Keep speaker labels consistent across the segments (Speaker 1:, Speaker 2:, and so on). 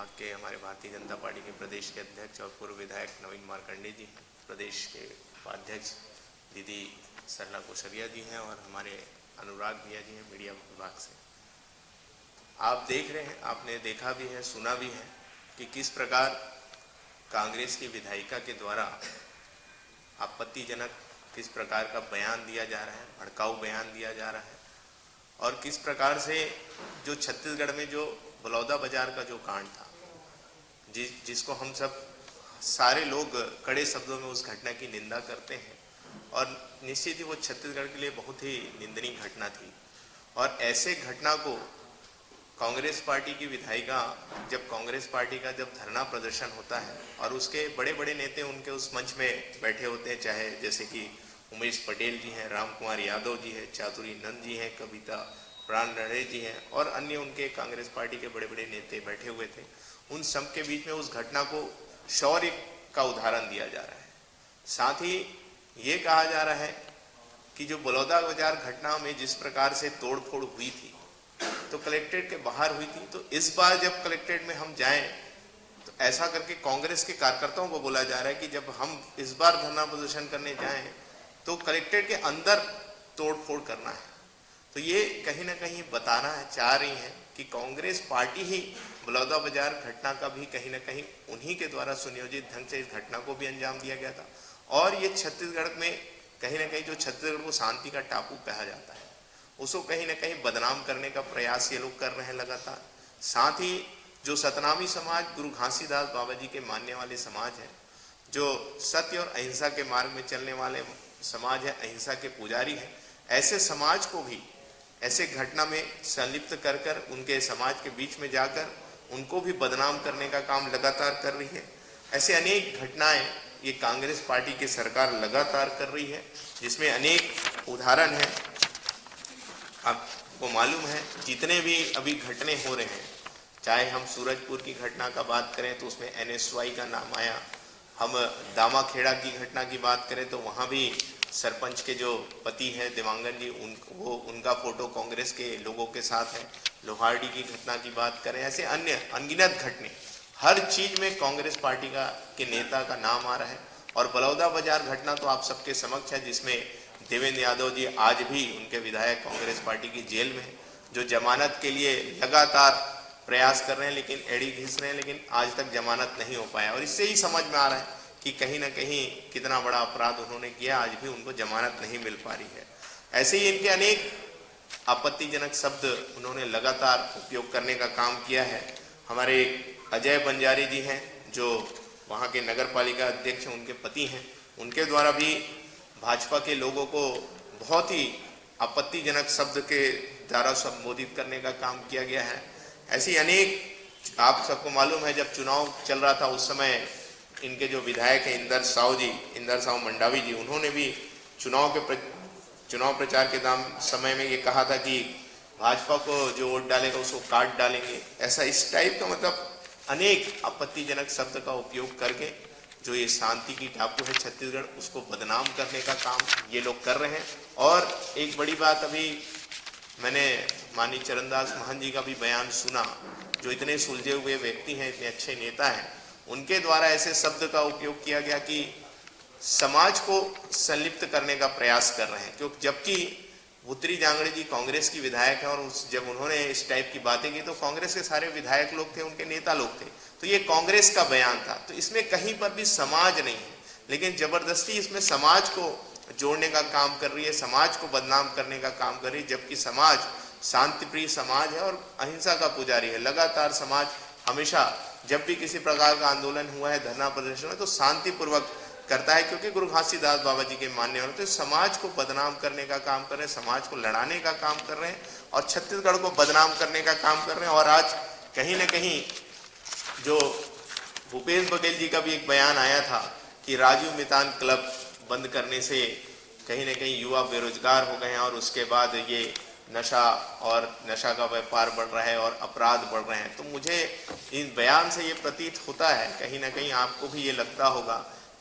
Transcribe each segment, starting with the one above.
Speaker 1: विभाग के हमारे भारतीय जनता पार्टी के प्रदेश के अध्यक्ष और पूर्व विधायक नवीन मार्कंडे जी हैं, प्रदेश के उपाध्यक्ष दीदी सरला कोशरिया जी हैं और हमारे अनुराग भैया जी हैं मीडिया विभाग से। आप देख रहे हैं, आपने देखा भी है, सुना भी है कि किस प्रकार कांग्रेस की विधायिका के द्वारा आपत्तिजनक किस प्रकार का बयान दिया जा रहा है, भड़काऊ बयान दिया जा रहा है और किस प्रकार से जो छत्तीसगढ़ में जो बलौदा बाजार का जो कांड था, जिसको हम सब सारे लोग कड़े शब्दों में उस घटना की निंदा करते हैं और निश्चित ही वो छत्तीसगढ़ के लिए बहुत ही निंदनीय घटना थी। और ऐसे घटना को कांग्रेस पार्टी की विधायिका, जब कांग्रेस पार्टी का जब धरना प्रदर्शन होता है और उसके बड़े बड़े नेता उनके उस मंच में बैठे होते हैं, चाहे जैसे कि उमेश पटेल जी हैं, राम कुमार यादव जी हैं, चातुरी नंद जी हैं, कविता प्राण नड़े जी हैं और अन्य उनके कांग्रेस पार्टी के बड़े बड़े नेता बैठे हुए थे, उन सब के बीच में उस घटना को शौर्य का उदाहरण दिया जा रहा है। साथ ही ये कहा जा रहा है कि जो बलौदा बाजार घटना में जिस प्रकार से तोड़फोड़ हुई थी तो कलेक्ट्रेट के बाहर हुई थी, तो इस बार जब कलेक्ट्रेट में हम जाएं तो ऐसा करके कांग्रेस के कार्यकर्ताओं को बोला जा रहा है कि जब हम इस बार धरना प्रदर्शन करने जाएं तो कलेक्ट्रेट के अंदर तोड़फोड़ करना है। तो ये कहीं ना कहीं बताना चाह रही है कि कांग्रेस पार्टी ही बलौदा बाजार घटना का भी कहीं ना कहीं उन्हीं के द्वारा सुनियोजित ढंग से इस घटना को भी अंजाम दिया गया था और ये छत्तीसगढ़ में कहीं ना कहीं जो छत्तीसगढ़ को शांति का टापू कहा जाता है उसको कहीं ना कहीं बदनाम करने का प्रयास ये लोग कर रहे हैं लगातार। साथ ही जो सतनामी समाज गुरु घासीदास बाबा जी के मानने वाले समाज है, जो सत्य और अहिंसा के मार्ग में चलने वाले समाज है, अहिंसा के पुजारी है, ऐसे समाज को भी ऐसे घटना में संलिप्त कर कर उनके समाज के बीच में जाकर उनको भी बदनाम करने का काम लगातार कर रही है। ऐसे अनेक घटनाएं ये कांग्रेस पार्टी की सरकार लगातार कर रही है, जिसमें अनेक उदाहरण हैं। आपको मालूम है जितने भी अभी घटने हो रहे हैं, चाहे हम सूरजपुर की घटना का बात करें तो उसमें NSY का नाम आया, हम दामाखेड़ा की घटना की बात करें तो वहाँ भी सरपंच के जो पति हैं देवांगन जी, उनका फोटो कांग्रेस के लोगों के साथ है। लोहारडी की घटना की बात करें, ऐसे अन्य अनगिनत घटने, हर चीज में कांग्रेस पार्टी के नेता का नाम आ रहा है। और बलौदा बाजार घटना तो आप सबके समक्ष है, जिसमें देवेंद्र यादव जी आज भी उनके विधायक कांग्रेस पार्टी की जेल में है, जो जमानत के लिए लगातार प्रयास कर रहे हैं लेकिन एड़ी घिस रहे हैं, लेकिन आज तक जमानत नहीं हो पाया। और इससे ही समझ में आ रहा है कि कहीं ना कहीं कितना बड़ा अपराध उन्होंने किया, आज भी उनको जमानत नहीं मिल पा रही है। ऐसे ही इनके अनेक आपत्तिजनक शब्द उन्होंने लगातार उपयोग करने का काम किया है। हमारे अजय बंजारी जी हैं जो वहाँ के नगर पालिका अध्यक्ष हैं, उनके पति हैं, उनके द्वारा भी भाजपा के लोगों को बहुत ही आपत्तिजनक शब्द के द्वारा संबोधित करने का काम किया गया है। ऐसी अनेक, आप सबको मालूम है जब चुनाव चल रहा था उस समय इनके जो विधायक हैं इंदर साव मंडावी जी, उन्होंने भी चुनाव प्रचार के समय में ये कहा था कि भाजपा को जो वोट डालेगा उसको काट डालेंगे। ऐसा इस टाइप का मतलब अनेक आपत्तिजनक शब्द का उपयोग करके जो ये शांति की टापू है छत्तीसगढ़, उसको बदनाम करने का काम ये लोग कर रहे हैं। और एक बड़ी बात, अभी मैंने माननीय चरणदास महंत जी का भी बयान सुना, जो इतने सुलझे हुए व्यक्ति हैं, इतने अच्छे नेता हैं, उनके द्वारा ऐसे शब्द का उपयोग किया गया कि समाज को संलिप्त करने का प्रयास कर रहे हैं, क्योंकि जबकि भूतरी जांगड़े जी कांग्रेस की विधायक हैं और जब उन्होंने इस टाइप की बातें की तो कांग्रेस के सारे विधायक लोग थे, उनके नेता लोग थे, तो ये कांग्रेस का बयान था। तो इसमें कहीं पर भी समाज नहीं है, लेकिन जबरदस्ती इसमें समाज को जोड़ने का काम कर रही है, समाज को बदनाम करने का काम कर रही है, जबकि समाज शांति प्रिय समाज है और अहिंसा का पुजारी है। लगातार समाज हमेशा जब भी किसी प्रकार का आंदोलन हुआ है, धरना प्रदर्शन है, तो शांतिपूर्वक करता है, क्योंकि गुरु घासीदास बाबा जी के मानने वाले तो समाज को बदनाम करने का काम कर रहे हैं, समाज को लड़ाने का काम कर रहे हैं और छत्तीसगढ़ को बदनाम करने का काम कर रहे हैं। और आज कहीं ना कहीं जो भूपेश बघेल जी का भी एक बयान आया था कि राजीव मितान क्लब बंद करने से कहीं ना कहीं युवा बेरोजगार हो गए हैं और उसके बाद ये नशा का व्यापार बढ़ रहा है और अपराध बढ़ रहे हैं। तो मुझे इन बयान से ये प्रतीत होता है, कहीं ना कहीं आपको भी ये लगता होगा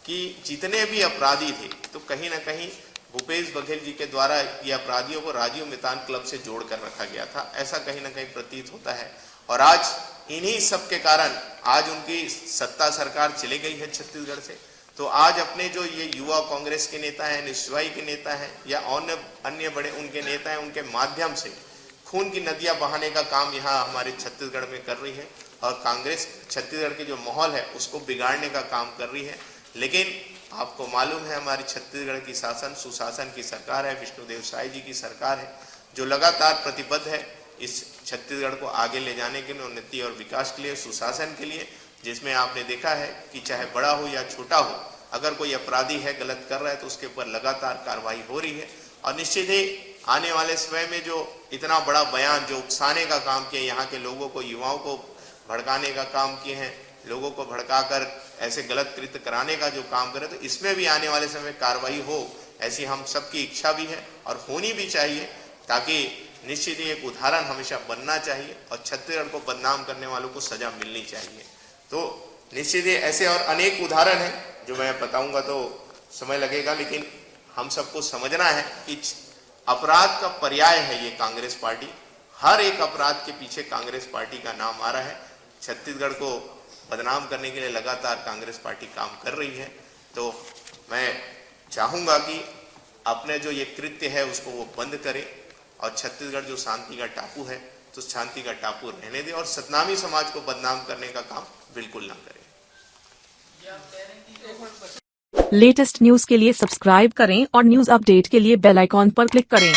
Speaker 1: कि जितने भी अपराधी थे तो कहीं ना कहीं भूपेश बघेल जी के द्वारा ये अपराधियों को राजीव मितान क्लब से जोड़ कर रखा गया था, ऐसा कहीं ना कहीं प्रतीत होता है। और आज इन्हीं सब के कारण आज उनकी सत्ता सरकार चले गई है छत्तीसगढ़ से। तो आज अपने जो ये युवा कांग्रेस के नेता हैं, एनएसयूआई के नेता हैं या अन्य बड़े उनके नेता हैं, उनके माध्यम से खून की नदियां बहाने का काम यहाँ हमारे छत्तीसगढ़ में कर रही है और कांग्रेस छत्तीसगढ़ के जो माहौल है उसको बिगाड़ने का काम कर रही है। लेकिन आपको मालूम है हमारी छत्तीसगढ़ की शासन सुशासन की सरकार है, विष्णुदेव साय जी की सरकार है, जो लगातार प्रतिबद्ध है इस छत्तीसगढ़ को आगे ले जाने के लिए, उन्नति और विकास के लिए, सुशासन के लिए, जिसमें आपने देखा है कि चाहे बड़ा हो या छोटा हो, अगर कोई अपराधी है, गलत कर रहा है तो उसके ऊपर लगातार कार्रवाई हो रही है। और निश्चित ही आने वाले समय में जो इतना बड़ा बयान जो उकसाने का काम किया, यहाँ के लोगों को, युवाओं को भड़काने का काम किए हैं, लोगों को भड़काकर ऐसे गलत कृत्य कराने का जो काम करे, तो इसमें भी आने वाले समय कार्रवाई हो, ऐसी हम सबकी इच्छा भी है और होनी भी चाहिए, ताकि निश्चित ही एक उदाहरण हमेशा बनना चाहिए और छत्तीसगढ़ को बदनाम करने वालों को सजा मिलनी चाहिए। तो निश्चित ही ऐसे और अनेक उदाहरण हैं जो मैं बताऊंगा तो समय लगेगा, लेकिन हम सबको समझना है कि अपराध का पर्याय है ये कांग्रेस पार्टी। हर एक अपराध के पीछे कांग्रेस पार्टी का नाम आ रहा है। छत्तीसगढ़ को बदनाम करने के लिए लगातार कांग्रेस पार्टी काम कर रही है। तो मैं चाहूंगा कि अपने जो ये कृत्य है उसको वो बंद करे और छत्तीसगढ़ जो शांति का टापू है तो शांति का टापू रहने दे और सतनामी समाज को बदनाम करने का काम बिल्कुल ना करे।
Speaker 2: लेटेस्ट न्यूज के लिए सब्सक्राइब करें और न्यूज अपडेट के लिए बेल आइकॉन पर क्लिक करें।